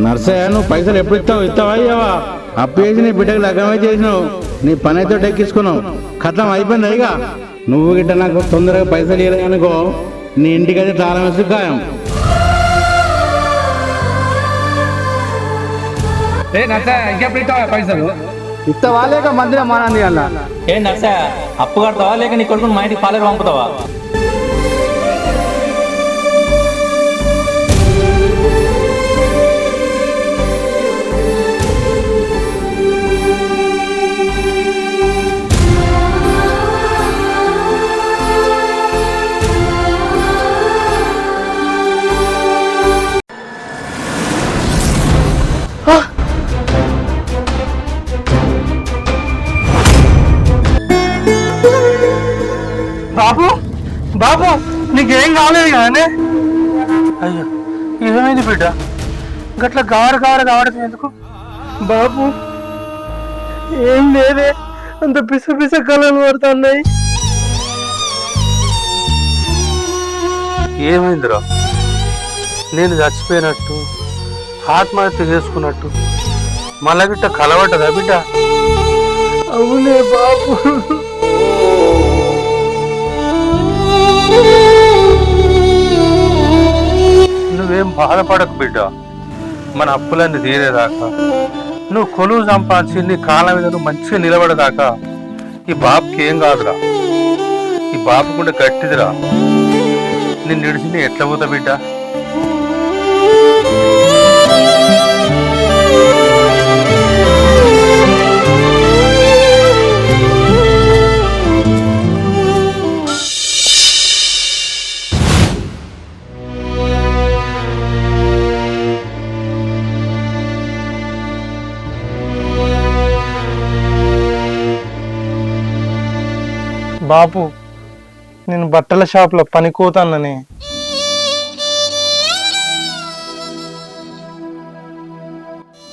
నర్సయ్య నువ్వు పైసలు ఎప్పుడు ఇస్తావా ఇవ్వవా? అప్పు చేసి నీ బిడ్డకు లగ్గమే చేసినావు, నీ పని అయితే ఎక్కించుకున్నావు, కథం అయిపోయింది. అయిగా నువ్వు గిట్ట నాకు తొందరగా పైసలు ఇవ్వలేదు అనుకో, నీ ఇంటికి అయితే తాళం వేసి ఖాయం. పైసలు ఇస్తావా లేక మధ్యలో మానంది అన్న? ఏం నర్సా, అప్పు కడతావా లేక నీ కొడుకుని మా ఇంటికి పాలేరు పంపుతావా? బాబు బాబు నీకేం కాలేదు కానీ? అయ్యో ఏమైంది బిడ్డ? గట్ల కావడం ఎందుకు బాబు? ఏం లేదే, అంత పిస కళలు పడుతున్నాయి. ఏమైందిరా? నేను చచ్చిపోయినట్టు, ఆత్మహత్య చేసుకున్నట్టు మళ్ళా గిట్ట కలవటదా బిడ్డ? అవునే బాబు. నువ్వేం బాధపడకు బిడ్డ, మన అప్పులన్నీ తీరేదాకా, నువ్వు కొలువు సంపాదించి నీ కాళ్ళ మీద నువ్వు మంచిగా నిలబడదాకా ఈ బాబుకి ఏం కాదురా. ఈ బాబు కూడా గట్టిదిరా. నిన్ను నిడిచి నీ ఎట్లా పోతా బిడ్డ? బాపు, నేను బట్టల షాప్లో పని కోతానని.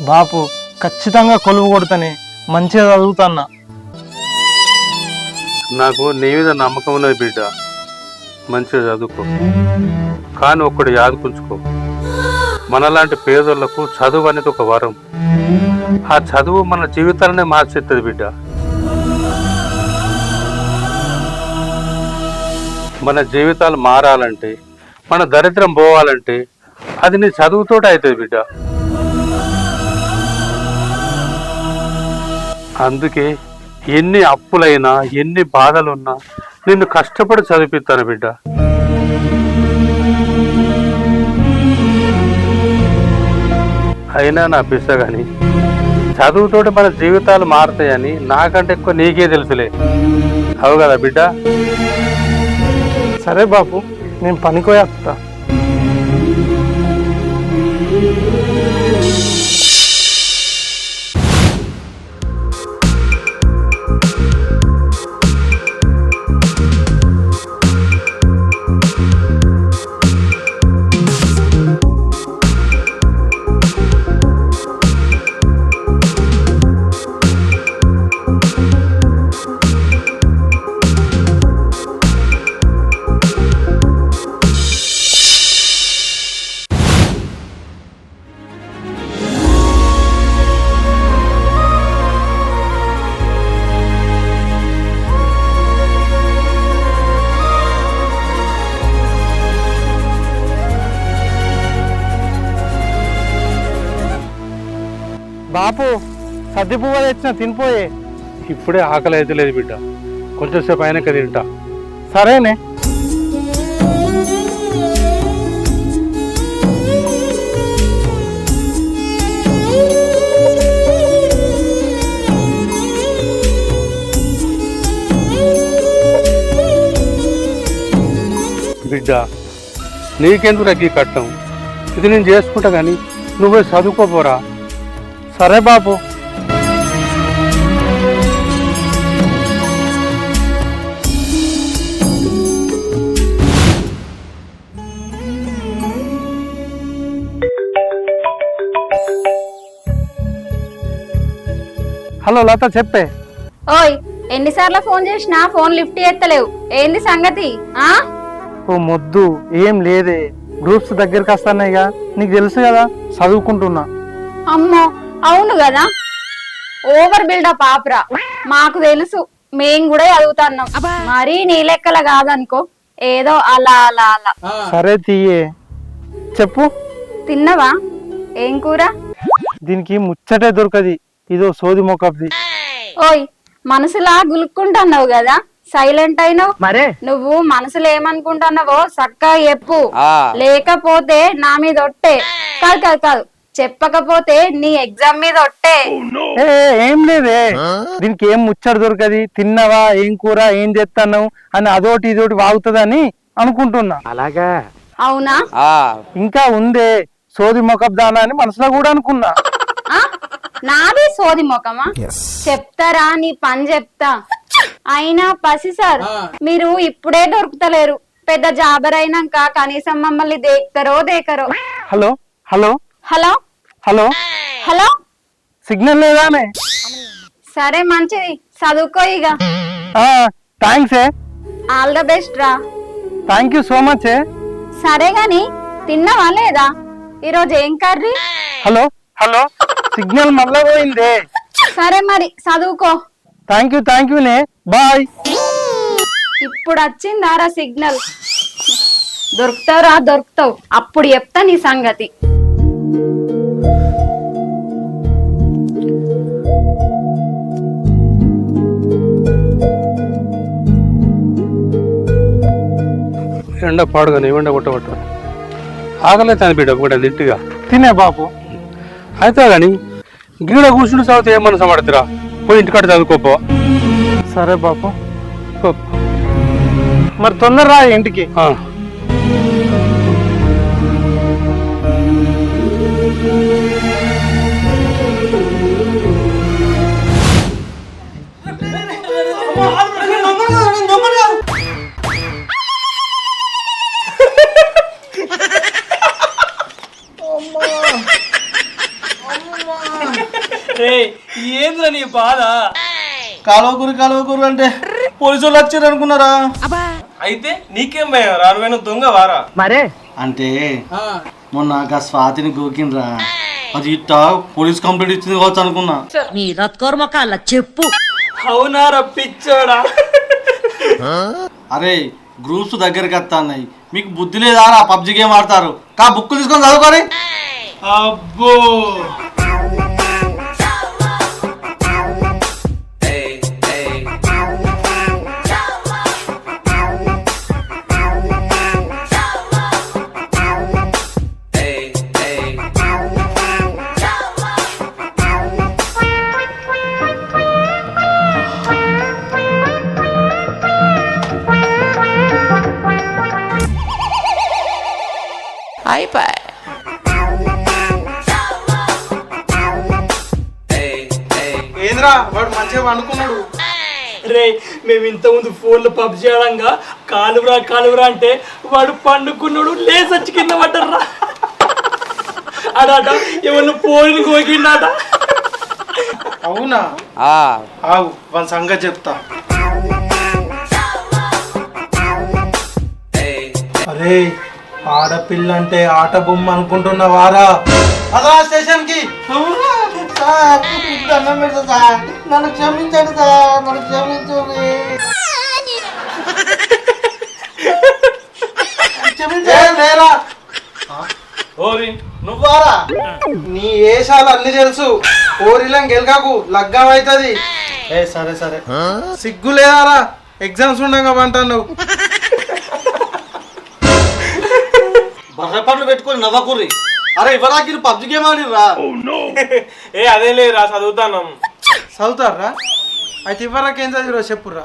బాపు ఖచ్చితంగా కొలువు కొడతానే, మంచిగా చదువుతాన్నా. నాకు నీ మీద నమ్మకం ఉన్నది బిడ్డ, మంచిగా చదువుకో. కానీ ఒక్కడు యాదుకుంచుకో, మనలాంటి పేదోళ్లకు చదువు అనేది ఒక వరం. ఆ చదువు మన జీవితాలనే మార్చేస్తుంది బిడ్డ. మన జీవితాలు మారాలంటే, మన దరిద్రం పోవాలంటే అది నీ చదువుతోటి అవుతుంది బిడ్డ. అందుకే ఎన్ని అప్పులైనా ఎన్ని బాధలున్నా నిన్ను కష్టపడి చదివిస్తాను బిడ్డ. అయినా నా పిసగాని చదువుతోటి మన జీవితాలు మారుతాయని నాకంటే ఎక్కువ నీకే తెలుసులే. అవు కదా బిడ్డ? సరే బాపు, నేను పనికోయేస్తా. బాపు, సర్ది పువ్వు తెచ్చిన తినిపోయే. ఇప్పుడే ఆకలి అయితే లేదు బిడ్డ, కొంచెం సేపు అయినాక తింటా. సరేనే. బిడ్డ నీకెందుకు రగ్గి కట్టం, ఇది నేను చేసుకుంటా కానీ నువ్వే చదువుకోపోరా. సరే బాపు. హలో లత, చెప్పే. ఓయ్, ఎన్నిసార్లు ఫోన్ చేసినా ఫోన్ లిఫ్ట్ చేస్తలేవు, ఏంది సంగతి? ఓ మొద్దు, ఏం లేదే, గ్రూప్స్ దగ్గరికి వస్తున్నాయిగా, నీకు తెలుసు కదా, చదువుకుంటున్నా. అమ్మో అవును కదా, ఓవర్ బిల్డప్ ఆపరా. మాకు తెలుసు, మేం కూడా చదువుతున్నాం. మరీ నీ లెక్కల కాదనుకో, ఏదో అలా అలా అలా. సరే తీయే చెప్పు. తిన్నవా? ఏం కూర? దీనికి ముచ్చటే దొరకది, ఇదో సోది మొక్కది. ఓయ్ మనసులా గులుక్కుంటున్నావు కదా, సైలెంట్ అయినావు. మరే నువ్వు మనసులో ఏమనుకుంటున్నావో చక్కగా చెప్పు, లేకపోతే నా మీద ఒట్టే. కాదు కాదు కాదు, చెప్పకపోతే నీ ఎగ్జామ్ మీద ఒట్టే. ఏం లేదే, దీనికి ఏం ముచ్చట దొరకది. తిన్నవా, ఏం కూర, ఏం చేస్తున్నావు అని అదోటి ఇదోటి వాగుతుందని అనుకుంటున్నా. అలాగా? అవునా? ఇంకా ఉందే సోది మొకబ్ దానా అని మనసులో కూడా అనుకున్నా. ఆ? నాది సోది మొకమా? చెప్తారా, నీ పని చెప్తా. అయినా పసి సార్, మీరు ఇప్పుడే దొరుకుతలేరు. పెద్ద జాబర్ అయినాక కనీసం మమ్మల్ని దేక్తారో దేకరో. Hello hello hello hello hello, signal లేదానే? సరే మంచిది, చదువుకో ఇక. థ్యాంక్స్. ఆల్ ద బెస్ట్ రా. Thank you so much. సరే గాని తిన్నావా లేదా? ఈరోజు ఏం కర్రీ? హలో హలో, సిగ్నల్ మళ్ళా పోయిందే. సరే మరి చదువుకో. థ్యాంక్ యూ నే, బాయ్. ఇప్పుడు వచ్చిందారా సిగ్నల్? దొరుకుతావురా, దొరుకుతావు. అప్పుడు చెప్తా నీ సంగతి. ఎండ పాడుగానే ఎండ కొట్టబట్ట ఆకలేదు బిడ్డ కూడా దిట్టుగా తినే బాపు. అయితే కానీ గీడ కూర్చుని చదివితే ఏమన్నా సమాడతారా? పోయి ఇంటికాడ చదువుకోపో. సరే బాపు, మరి తొందర రా ఇంటికి. ఏంద్రా నీ బాధ? కాలువకూరు అంటే పోలీసు వాళ్ళు వచ్చారు అనుకున్నారా? అయితే నీకేం భయం? రాను దొంగ వారా? మరే అంటే మొన్న స్వాతిని గోకిండ్రా, అది ఇట్టా పోలీస్ కంప్లైంట్ ఇచ్చింది కావచ్చు అనుకున్నా. నీ రత్కోర్మకాల చెప్పు. అవునా రప్పించోడా? అరే గ్రూప్స్ దగ్గరికి వస్తాయి, మీకు బుద్ధి లేదా? పబ్జి గేమ్ ఆడతారు, బుక్ తీసుకొని చదువుకోరి. అబ్బో ఏంద్రా వాడు మంచిగా అనుకున్నాడు. రే మేము ఇంతకుముందు ఫోన్లో పబ్జి ఆడంగా కాలువరా అంటే వాడు పండుకున్నాడు, లేసొచ్చి కింద పడ్డర్రా. అడాట ఎవరిని పోలిని కోకిండాట. అవునా? ఆవు వాళ్ళ సంగతి చెప్తా. అరే ఆడపిల్ల అంటే ఆట బొమ్మ అనుకుంటున్నావారా? అదా స్టేషన్ కి దండం పెడతా సార్, నన్ను క్షమించండి సార్, నన్ను క్షమించండి. క్షమించరా ఓరి నువ్వారా? నీ ఏషాలు అన్ని తెలుసు. ఓరిలం గెలకాకు, లగ్గం అవుతుంది. సరే సరే, సిగ్గు లేదారా? ఎగ్జామ్స్ ఉండగా అంటాను. బర్రె పండ్లు పెట్టుకొని నవ్వకుర్రి. అరే ఇవ్వరాకి పబ్జి గేమ్ ఆడిర్రా? అదే లేదురా, చదువుతాను. చదువుతారా? అయితే ఇవ్వరాకి ఏం చదివిరో చెప్పుర్రా.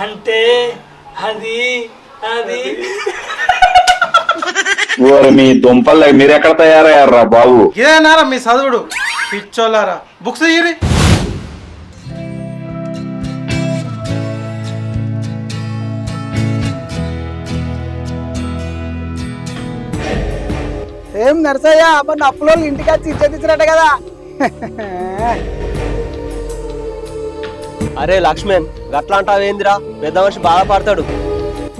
అంటే అది అది మీ దుంపల్ మీరెక్కడ తయారయ్యారా బాబు? ఇదేనారా మీ చదువుడు? పిచ్చోళ్ళారా, బుక్స్ ఇయ్యి. ఏం నర్సయ్య, మన అప్పులో ఇంటికి వచ్చి ఇచ్చేదిచ్చినట్ట కదా. అరే లక్ష్మణ్, గట్లా అంటావేందిరా? పెద్ద మనిషి బాధపడతాడు.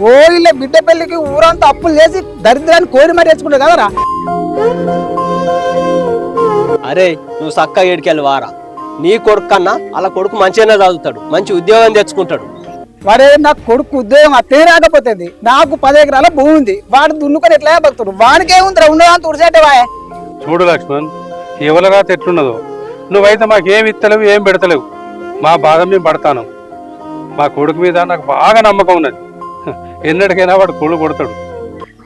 ఓ ఇలా బిడ్డ పెళ్లికి ఊరంతా అప్పులు చేసి దరిద్రాన్ని కోరి మరి తెచ్చుకుంటారు కదరా. అరే నువ్వు చక్కగా ఏడికెళ్ళి వారా. నీ కొడుకు కన్నా అలా కొడుకు మంచిగానే చదువుతాడు, మంచి ఉద్యోగం తెచ్చుకుంటాడు. వాడే నాకు కొడుకు ఉద్యోగం అత్తే రాకపోతుంది. నాకు 10 ఎకరాల భూమి ఉంది. వాడు దున్నుకొని ఎట్లా బతుడు? వాడికి ఏముందిరా, ఉండదా తుడిసేటే వాయ్. చూడు లక్ష్మణ్, ఎవరి రాత ఎట్లున్నదో, నువ్వైతే మాకేం ఇస్తలేవు, ఏం పెడతలేవు. మా బాధ మేము పడతాను. మా కొడుకు మీద నాకు బాగా నమ్మకం ఉన్నది. ఎన్నటికైనా వాడు కొడు కొడతాడు.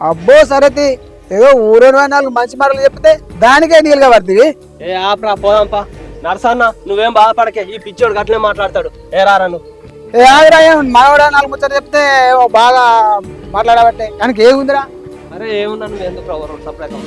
అబ్బో సరతి, ఏదో ఊరు 4 మంచి మాటలు చెప్తే దానికే నీళ్ళుగా పడుతుంది. ఏ ఆపరా పోదాంపా. నరసన్న నువ్వేం బాధపడకే, ఈ పిచ్చోడు గట్లనే మాట్లాడతాడు. ఏ రారా నువ్వు. ఏ ఆదిరా, మావాడ 4 ముచ్చట్లు చెప్తే బాగా మాట్లాడబట్టే దానికి ఏముందిరా? అరే ఏమున్నా నువ్వు ఎందుకు సపరేట్.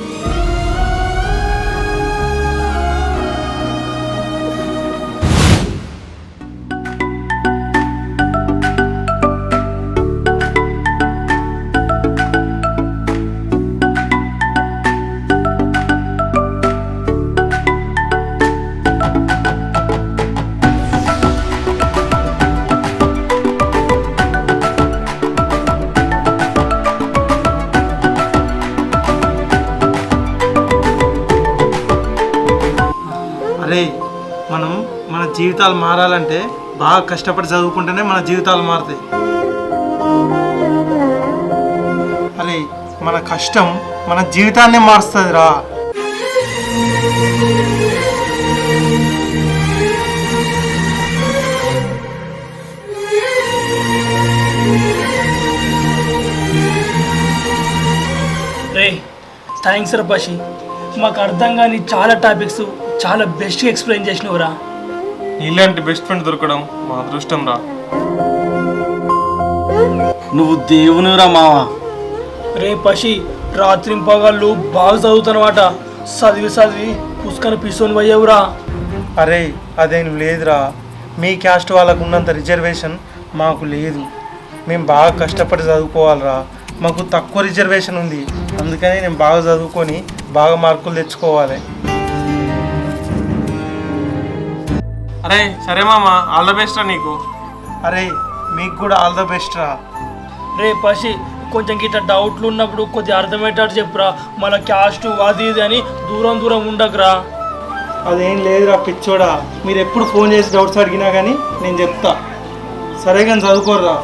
అరే మనం మన జీవితాలు మారాలంటే బాగా కష్టపడి చదువుకుంటేనే మన జీవితాలు మారుతాయి. అరే మన కష్టం మన జీవితాన్ని మారుస్తుంది రా. రే థ్యాంక్స్ రా పషి, మాకు అర్థం కాని చాలా టాపిక్స్ చాలా బెస్ట్గా ఎక్స్ప్లెయిన్ చేసినవురా. ఇలాంటి బెస్ట్ ఫ్రెండ్ దొరకడం మా అదృష్టం రా. నువ్వు దేవునిరా మావా. రే పషి, రాత్రి పగళ్ళు బాగా చదువుతానమాట. చదివి పుస్తకాన్ని పిసోని పోయావురా. అరే అదేం లేదురా, మీ క్యాస్ట్ వాళ్ళకు ఉన్నంత రిజర్వేషన్ మాకు లేదు. మేము బాగా కష్టపడి చదువుకోవాలిరా. మాకు తక్కువ రిజర్వేషన్ ఉంది, అందుకని నేను బాగా చదువుకొని బాగా మార్కులు తెచ్చుకోవాలి. అరే సరే మామ, ఆల్ ద బెస్ట్ రా నీకు. అరే మీకు కూడా ఆల్ ద బెస్ట్ రా. రే పషి, కొంచెం గిట్ట డౌట్లు ఉన్నప్పుడు కొద్దిగా అర్థమయ్యేటట్టు చెప్పురా. మళ్ళీ క్యాస్ట్ అది ఇది అని దూరం ఉండకురా. అదేం లేదురా పిచ్చోడా, మీరు ఎప్పుడు ఫోన్ చేసి డౌట్స్ అడిగినా కానీ నేను చెప్తా. సరే కానీ చదువుకోర్రా.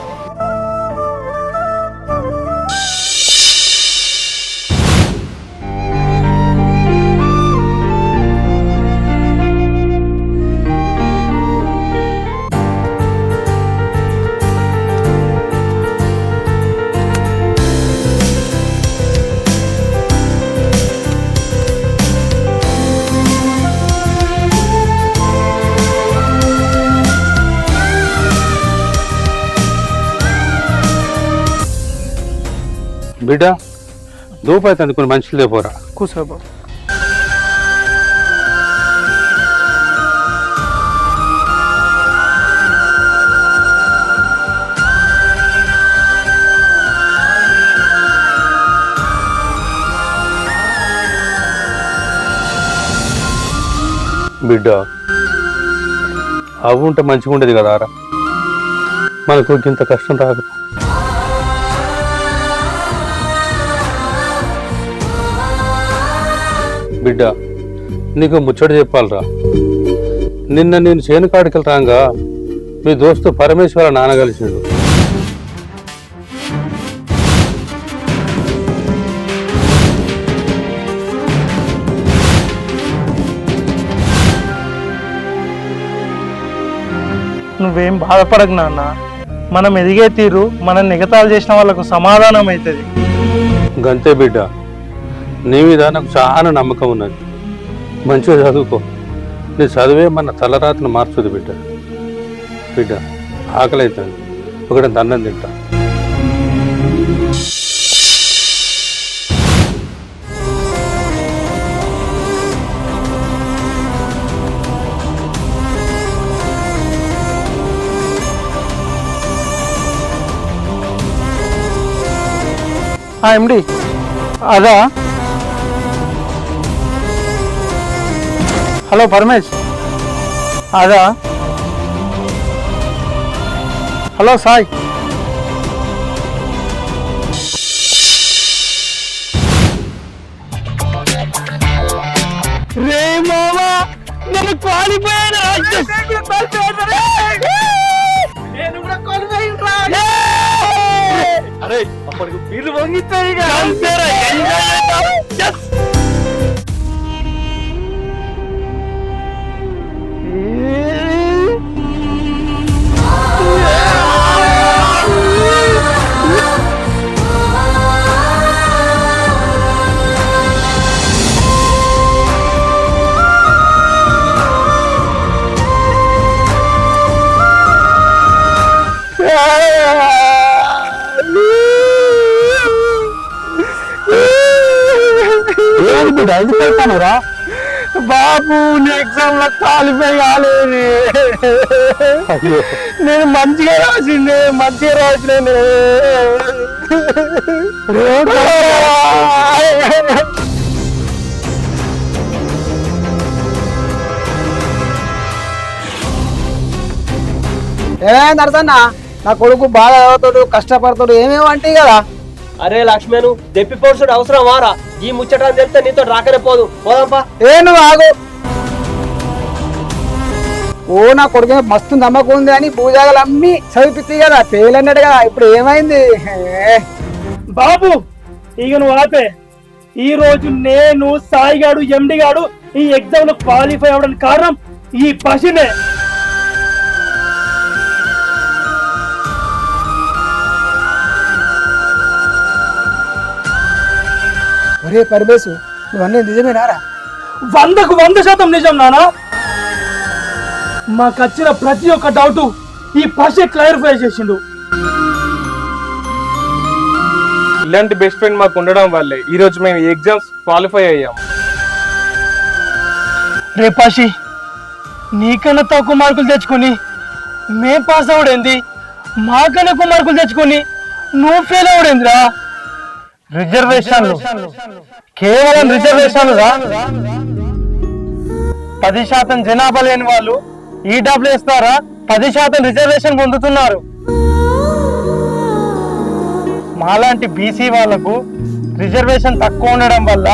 బిడ్డ దూపైతుంది, కొన్ని మనుషులు లేపోరా. కూర్చో బాబు. బిడ్డ అవి ఉంటే మంచిగా ఉండేది కదా రా. మనకు ఇంత కష్టం రాక. బిడ్డ నీకు ముచ్చట చెప్పాలరా. నిన్న నేను చేను కాడికి రాగా మీ దోస్తు పరమేశ్వర నాన్న కలిసిండు. నువ్వేం బాధపడకు నాన్న, మనం ఎదిగే తీరు మనం నిగతాలు చేసిన వాళ్ళకు సమాధానం అవుతుంది. గంతే బిడ్డ, నీ మీద నాకు చాలా నమ్మకం ఉన్నది. మంచిగా చదువుకో. నీ చదివే మన తలరాతను మార్చుది బిడ్డ. బిడ్డ ఆకలి అవుతుంది, ఒకటి అన్నం తింటా. ఎండి అదా? హలో పరమేష్, అదా? హలో సాయి. రే మామ అప్పటికి వీళ్ళు వంగిస్తాయి ఇక. Yes! పెడతానురా బాబు నీ ఎగ్జామ్ లో క్వాలిఫై కాలేదు. నేను మంచిగా రాసిండే ఏమైంది అర్థన్నా? నా కొడుకు బాగా చదువుతాడు, కష్టపడతాడు, ఏమేమి అంటే కదా. అరే లక్ష్మణు దెప్పి పొడుచుడు అవసరం వారా? ఈ ముచ్చట అని తెలిస్తే నీతో రాకనే పోదు. పోదాంపా. నువ్వు ఆగు. నా కొడుకు మస్తు నమ్మకం ఉంది అని భూజాగలు అమ్మి చదివిపిస్తాయి కదా, ఫెయిల్ అన్నాడు కదా. ఇప్పుడు ఏమైంది బాబు? ఇక నువ్వు ఆపే. ఈ రోజు నేను సాయిగాడు ఎండి గాడు ఈ ఎగ్జామ్ లో క్వాలిఫై అవడానికి కారణం ఈ పసినే. ఒరే పరమేశు, నువ్వన్నీ నిజమేనారా? 100కు 100% నిజం నానా. మాకు వచ్చిన ప్రతి ఒక్క డౌట్ ఈ పసి క్లారిఫై చేసిండు. ఇలాంటి బెస్ట్ ఫ్రెండ్ మాకు ఉండడం వల్లే ఈ రోజు మేము ఎగ్జామ్స్ క్వాలిఫై అయ్యాం. రే పసి, నీకన్నా తక్కువ మార్కులు తెచ్చుకొని మేం పాస్ అవడేంది, మాకన్నా ఎక్కువ మార్కులు తెచ్చుకొని నువ్వు ఫెయిల్ అవడేందిరా? రిజర్వేషన్లు కేవలం రిజర్వేషన్లు రా. 10% జనాభా లేని వాళ్ళు ఈడబ్ల్యూఎస్ ద్వారా 10% రిజర్వేషన్ పొందుతున్నారు. మాలాంటి బీసీ వాళ్లకు రిజర్వేషన్ తక్కువ ఉండడం వల్ల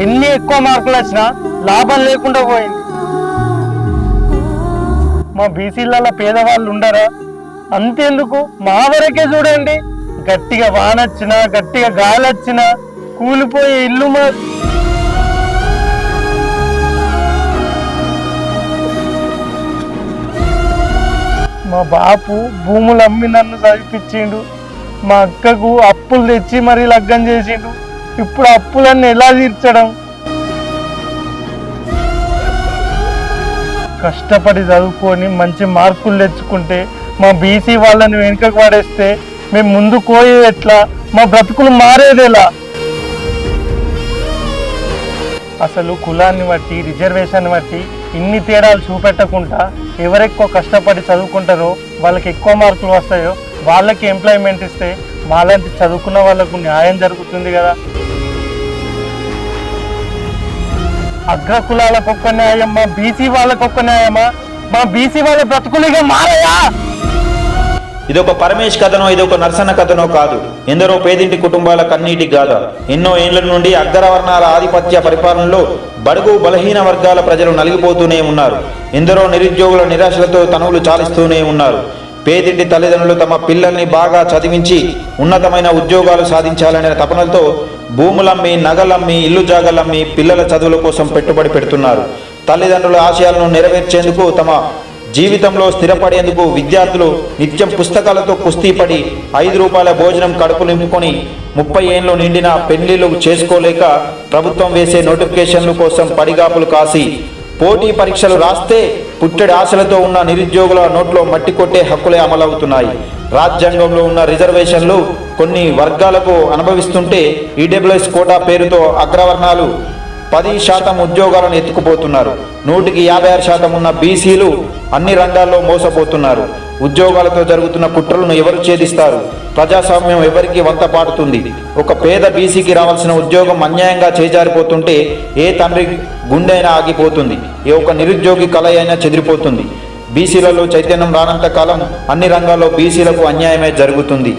ఎన్ని ఎక్కువ మార్కులు వచ్చినా లాభం లేకుండా పోయింది. మా బీసీలలో పేదవాళ్ళు ఉండరా? అంతేందుకు మా వరకే చూడండి, గట్టిగా వానొచ్చినా గట్టిగా గాలి వచ్చినా కూలిపోయే ఇల్లు మరి. మా బాపు భూములు అమ్మి నన్ను చదివిపించిండు. మా అక్కకు అప్పులు తెచ్చి మరీ లగ్గం చేసిండు. ఇప్పుడు అప్పులన్నీ ఎలా తీర్చడం? కష్టపడి చదువుకొని మంచి మార్కులు తెచ్చుకుంటే మా బీసీ వాళ్ళని వెనుకకు పడేస్తే మేము ముందు పోయేది ఎట్లా? మా బ్రతుకులు మారేది ఎలా? అసలు కులాన్ని బట్టి రిజర్వేషన్ బట్టి ఇన్ని తేడాలు చూపెట్టకుండా ఎవరెక్కువ కష్టపడి చదువుకుంటారో వాళ్ళకి ఎక్కువ మార్కులు వస్తాయో వాళ్ళకి ఎంప్లాయ్మెంట్ ఇస్తే మాలాంటి చదువుకున్న వాళ్ళకు న్యాయం జరుగుతుంది కదా. అగ్ర కులాలకు ఒక్క న్యాయం, మా బీసీ వాళ్ళకు ఒక్క న్యాయమా? మా బీసీ వాళ్ళ బ్రతుకులుగా మారయా? ఇదొక పరమేష్ కథనో ఇదొక నరసన్న కథనో కాదు. ఎందరో పేదింటి కుటుంబాల కన్నీటి గాథ. ఎన్నో ఏళ్ల నుండి అగ్రవర్ణాల ఆధిపత్య పరిపాలనలో బడుగు బలహీన వర్గాల ప్రజలు నలిగిపోతూనే ఉన్నారు. ఎందరో నిరుద్యోగుల నిరాశలతో తనువులు చాలిస్తూనే ఉన్నారు. పేదింటి తల్లిదండ్రులు తమ పిల్లల్ని బాగా చదివించి ఉన్నతమైన ఉద్యోగాలు సాధించాలనే తపనలతో భూములమ్మి, నగలమ్మి, ఇల్లు జాగలమ్మి పిల్లల చదువుల కోసం పెట్టుబడి పెడుతున్నారు. తల్లిదండ్రుల ఆశయాలను నెరవేర్చేందుకు, తమ జీవితంలో స్థిరపడేందుకు విద్యార్థులు నిత్యం పుస్తకాలతో కుస్తీపడి 5 రూపాయల భోజనం కడుపు నింపుకొని 30 ఏళ్ళు నిండిన పెళ్లిళ్ళు చేసుకోలేక ప్రభుత్వం వేసే నోటిఫికేషన్ల కోసం పడిగాపులు కాసి పోటీ పరీక్షలు రాస్తే పుట్టెడి ఆశలతో ఉన్న నిరుద్యోగుల నోట్లో మట్టి కొట్టే హక్కులే అమలవుతున్నాయి. రాజ్యాంగంలో ఉన్న రిజర్వేషన్లు కొన్ని వర్గాలకు అనుభవిస్తుంటే ఈడబ్ల్యూఎస్ కోటా పేరుతో అగ్రవర్ణాలు 10% ఉద్యోగాలను ఎత్తుకుపోతున్నారు. 100కి 56% ఉన్న బీసీలు అన్ని రంగాల్లో మోసపోతున్నారు. ఉద్యోగాలతో జరుగుతున్న కుట్రలను ఎవరు ఛేదిస్తారు? ప్రజాస్వామ్యం ఎవరికి వంత పాడుతుంది? ఒక పేద బీసీకి రావాల్సిన ఉద్యోగం అన్యాయంగా చేజారిపోతుంటే ఏ తండ్రి గుండెైనా ఆగిపోతుంది, ఏ ఒక నిరుద్యోగి కళ అయినా చెదిరిపోతుంది. బీసీలలో చైతన్యం రానంత కాలం అన్ని రంగాల్లో బీసీలకు అన్యాయమే జరుగుతుంది.